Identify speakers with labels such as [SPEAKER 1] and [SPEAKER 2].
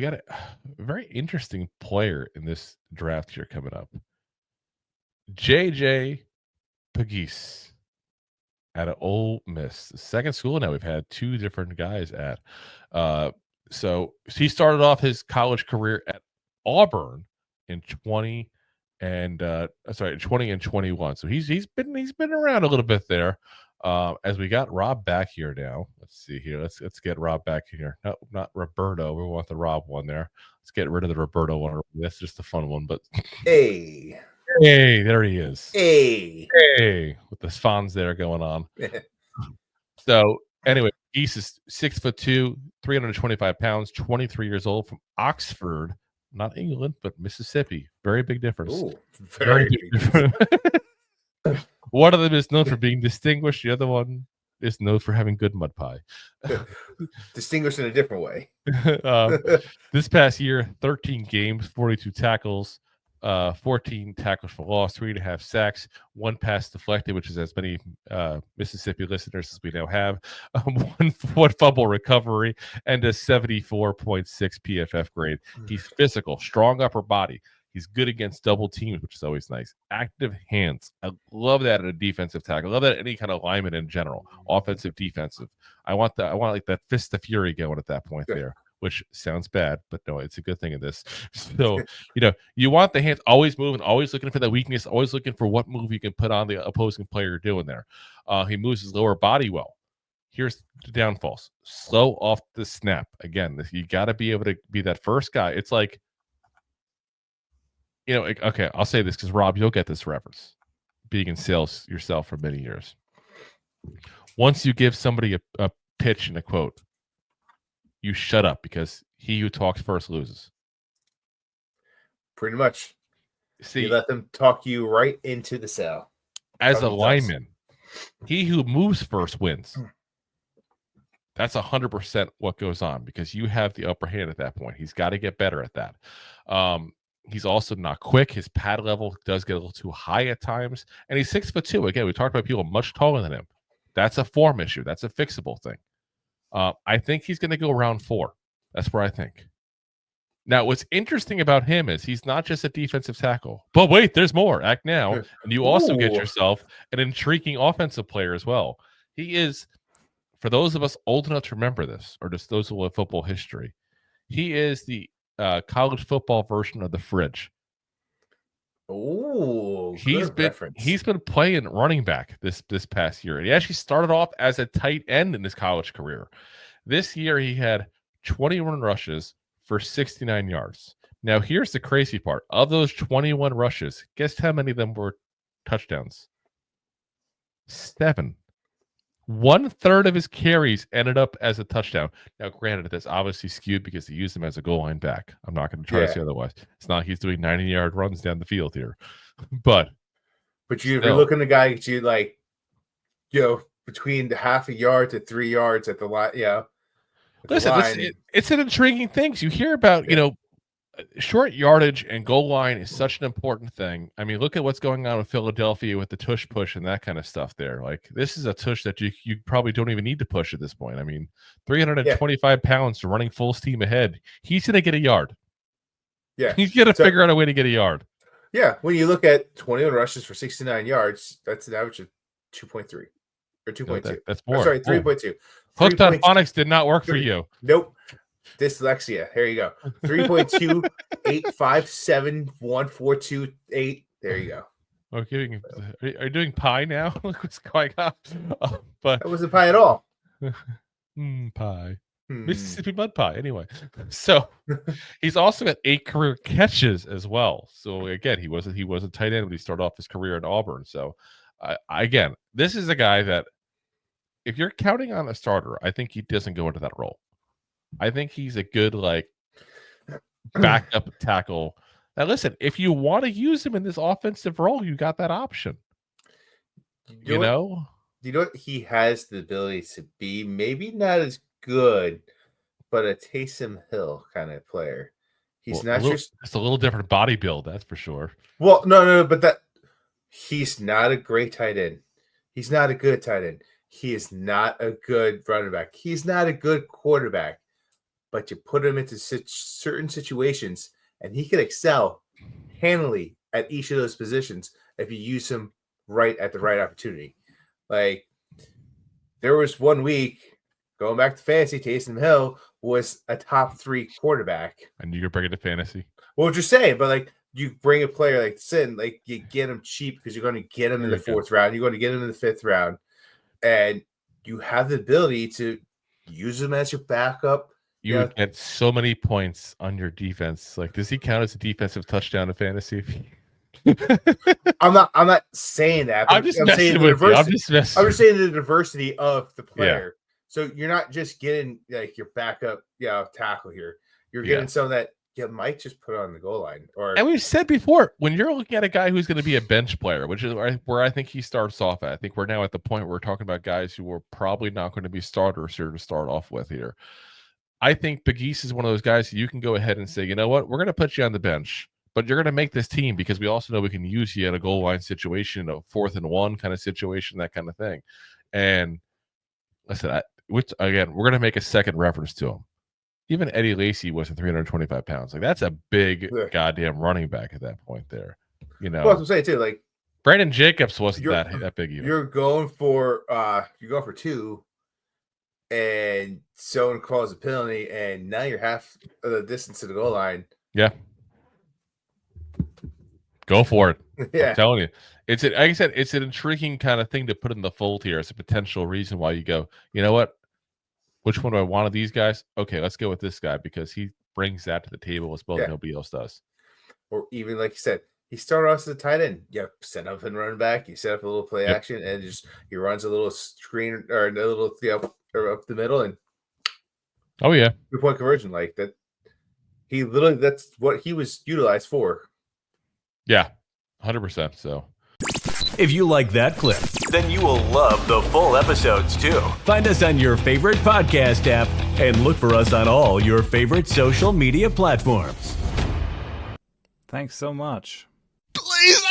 [SPEAKER 1] we got a very interesting player in this draft here coming up. JJ Pegues out of Ole Miss. The second school now we've had two different guys at. So he started off his college career at Auburn in 20 and 21. So he's been around a little bit there. As we got Rob back here now. Let's see here. Let's get Rob back here. No, not Roberto. We want the Rob one there. Let's get rid of the Roberto one. That's just a fun one. But
[SPEAKER 2] Hey,
[SPEAKER 1] there he is.
[SPEAKER 2] Hey,
[SPEAKER 1] with the fawns there going on. So anyway, Geese is 6'2", 325 pounds, 23 years old, from Oxford, not England, but Mississippi. Very big difference.
[SPEAKER 2] Ooh, very big
[SPEAKER 1] difference. One of them is known for being distinguished. The other one is known for having good mud pie.
[SPEAKER 2] Distinguished in a different way.
[SPEAKER 1] This past year, 13 games, 42 tackles, 14 tackles for loss, 3.5 sacks, 1 pass deflected, which is as many Mississippi listeners as we now have, 1 fumble recovery, and a 74.6 PFF grade. He's physical, strong upper body. He's good against double teams, which is always nice. Active hands. I love that in a defensive tackle. I love that in any kind of lineman in general, offensive, defensive. I want like that fist of fury going at that point there, which sounds bad, but no, it's a good thing in this. So, you want the hands always moving, always looking for that weakness, always looking for what move you can put on the opposing player doing there. He moves his lower body well. Here's the downfalls. Slow off the snap. Again, you got to be able to be that first guy. It's like, okay, I'll say this because, Rob, you'll get this reference, being in sales yourself for many years. Once you give somebody a pitch and a quote, you shut up because he who talks first loses.
[SPEAKER 2] Pretty much.
[SPEAKER 1] See,
[SPEAKER 2] you let them talk you right into the sale.
[SPEAKER 1] As a lineman, he who moves first wins. That's 100% what goes on because you have the upper hand at that point. He's got to get better at that. He's also not quick. His pad level does get a little too high at times. And he's 6'2". Again, we talked about people much taller than him. That's a form issue. That's a fixable thing. I think he's going to go round 4. That's where I think. Now, what's interesting about him is he's not just a defensive tackle. But wait, there's more. Act now. And you also get yourself an intriguing offensive player as well. He is, for those of us old enough to remember this, or just those who have football history, he is the college football version of the fridge.
[SPEAKER 2] Oh,
[SPEAKER 1] he's been playing running back this past year. And he actually started off as a tight end in his college career. This year he had 21 rushes for 69 yards. Now here's the crazy part. Of those 21 rushes, guess how many of them were touchdowns? 7. 1/3 of his carries ended up as a touchdown. Now, granted, that's obviously skewed because he used him as a goal line back. I'm not going to try to say otherwise. It's not he's doing 90-yard runs down the field here. But
[SPEAKER 2] you're looking at a guy to between the half a yard to 3 yards at the line. Yeah.
[SPEAKER 1] Listen, it's an intriguing thing. You hear about, short yardage and goal line is such an important thing. I mean, look at what's going on with Philadelphia with the tush push and that kind of stuff there. Like, this is a tush that you probably don't even need to push at this point. I mean, 325 pounds running full steam ahead. He's going to get a yard.
[SPEAKER 2] Yeah.
[SPEAKER 1] He's going to figure out a way to get a yard.
[SPEAKER 2] Yeah. When you look at 21 rushes for 69 yards, that's an average of 2.3 or 2.2.
[SPEAKER 1] No, that's more.
[SPEAKER 2] 3.2.
[SPEAKER 1] Hooked on phonics did not work for you.
[SPEAKER 2] Nope. Dyslexia. Here you go. 3.2, 857, 1428. There you go.
[SPEAKER 1] Okay. Are you doing pie now? Look what's going on. But
[SPEAKER 2] that wasn't pie at all.
[SPEAKER 1] Pie. Mississippi mud pie. Anyway, so he's also got 8 career catches as well. So again, he was a tight end when he started off his career at Auburn. So again, this is a guy that if you're counting on a starter, I think he doesn't go into that role. I think he's a good backup tackle. Now, listen, if you want to use him in this offensive role, you got that option. You know what?
[SPEAKER 2] He has the ability to be maybe not as good, but a Taysom Hill kind of player. He's not just
[SPEAKER 1] it's a little different body build, that's for sure.
[SPEAKER 2] Well, no, but he's not a great tight end. He's not a good tight end. He is not a good running back. He's not a good quarterback. but you put him into certain situations, and he can excel handily at each of those positions if you use him right at the right opportunity. Like, there was one week, going back to fantasy, Taysom Hill was a top 3 quarterback.
[SPEAKER 1] And you're bringing it to fantasy.
[SPEAKER 2] Well, what you're saying, but like you bring a player like this in, like you get him cheap because you're going to get him in the 4th round. You're going to get him in the 5th round, and you have the ability to use him as your backup.
[SPEAKER 1] You would get so many points on your defense. Like, does he count as a defensive touchdown in fantasy?
[SPEAKER 2] I'm not saying that. But
[SPEAKER 1] I'm just saying the diversity.
[SPEAKER 2] I'm just saying the diversity of the player. Yeah. So you're not just getting like your backup, tackle here. You're getting someone that you might just put on the goal line. And
[SPEAKER 1] we've said before, when you're looking at a guy who's going to be a bench player, which is where I think he starts off at. I think we're now at the point where we're talking about guys who are probably not going to be starters here to start off with here. I think Pegues is one of those guys you can go ahead and say, you know what, we're going to put you on the bench, but you're going to make this team because we also know we can use you in a goal line situation, a 4th and 1 kind of situation, that kind of thing. And listen, we're going to make a second reference to him. Even Eddie Lacy wasn't 325 pounds. Like, that's a big goddamn running back at that point there. You know,
[SPEAKER 2] well, that's what I'm saying too. Like,
[SPEAKER 1] Brandon Jacobs wasn't that big either.
[SPEAKER 2] You're going for 2, and someone calls a penalty, and now you're half of the distance to the goal line.
[SPEAKER 1] Yeah. Go for it.
[SPEAKER 2] Yeah.
[SPEAKER 1] I'm telling you. Like I said, it's an intriguing kind of thing to put in the fold here as a potential reason why you go, you know what? Which one do I want of these guys? Okay, let's go with this guy because he brings that to the table as well as nobody else does.
[SPEAKER 2] Or even like you said, he started off as a tight end. You set up and run back. You set up a little play action, and he runs a little screen or a little up the middle, and 2-point conversion like that. That's what he was utilized for.
[SPEAKER 1] Yeah, 100%. So,
[SPEAKER 3] if you like that clip, then you will love the full episodes too. Find us on your favorite podcast app and look for us on all your favorite social media platforms.
[SPEAKER 4] Thanks so much.
[SPEAKER 1] Please,